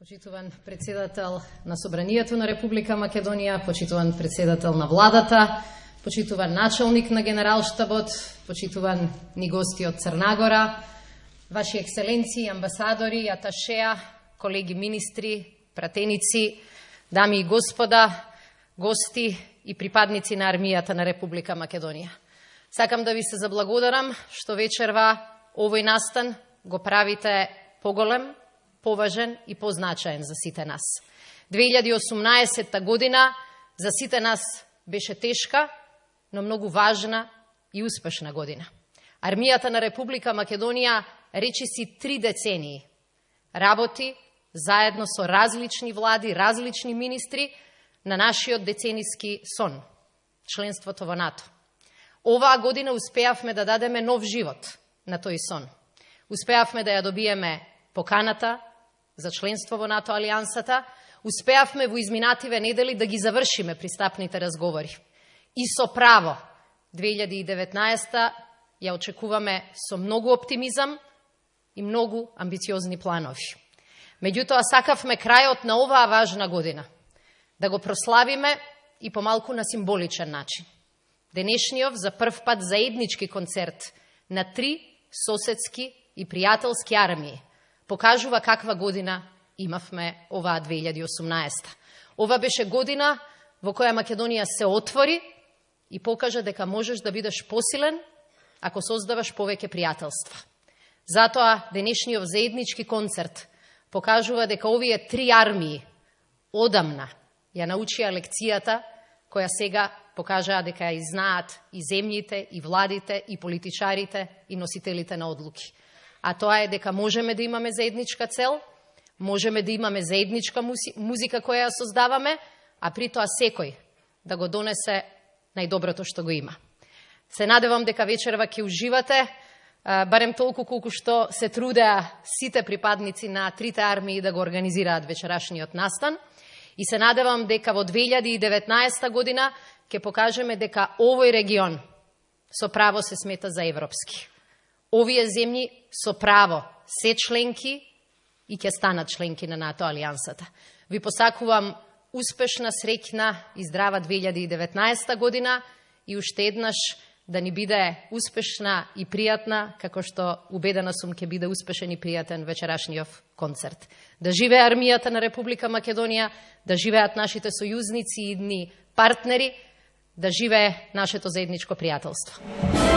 Почитуван председател на Собранието на Република Македонија, почитуван председател на владата, почитуван началник на Генералштабот, почитуван ни гости од Црнагора, ваши екселенции, амбасадори, аташеа, колеги министри, пратеници, дами и господа, гости и припадници на армијата на Република Македонија. Сакам да ви се заблагодарам што вечерва овој настан го правите поголем, поважен и позначаен за сите нас. 2018 година за сите нас беше тешка, но многу важна и успешна година. Армијата на Република Македонија речиси 3 децении работи заедно со различни влади, различни министри на нашиот децениски сон, членството во НАТО. Оваа година успеавме да дадеме нов живот на тој сон. Успеавме да ја добиеме поканата за членство во НАТО алијансата, успеавме во изминативе недели да ги завршиме пристапните разговори. И со право 2019 ја очекуваме со многу оптимизам и многу амбициозни планови. Меѓутоа, сакавме крајот на оваа важна година да го прославиме и помалку на символичен начин. Денешниот за прв пат заеднички концерт на 3 соседски и пријателски армии покажува каква година имавме оваа 2018. Ова беше година во која Македонија се отвори и покажа дека можеш да бидеш посилен ако создаваш повеќе пријателства. Затоа денешниот заеднички концерт покажува дека овие 3 армии одамна ја научија лекцијата која сега покажаа дека ја знаат и земјите, и владите, и политичарите, и носителите на одлуки. А тоа е дека можеме да имаме заедничка цел, можеме да имаме заедничка музика која ја создаваме, а при тоа секој да го донесе најдоброто што го има. Се надевам дека вечерва ќе уживате, барем толку колку што се трудеа сите припадници на 3 армии да го организираат вечерашниот настан. И се надевам дека во 2019 година ќе покажеме дека овој регион со право се смета за европски. Овие земји со право се членки и ќе станат членки на НАТО алијансата. Ви посакувам успешна, среќна и здрава 2019 година и уште еднаш да ни биде успешна и пријатна, како што убедена сум ќе биде успешен и пријатен вечерашниот концерт. Да живее армијата на Република Македонија, да живеат нашите сојузници и партнери, да живее нашето заедничко пријателство.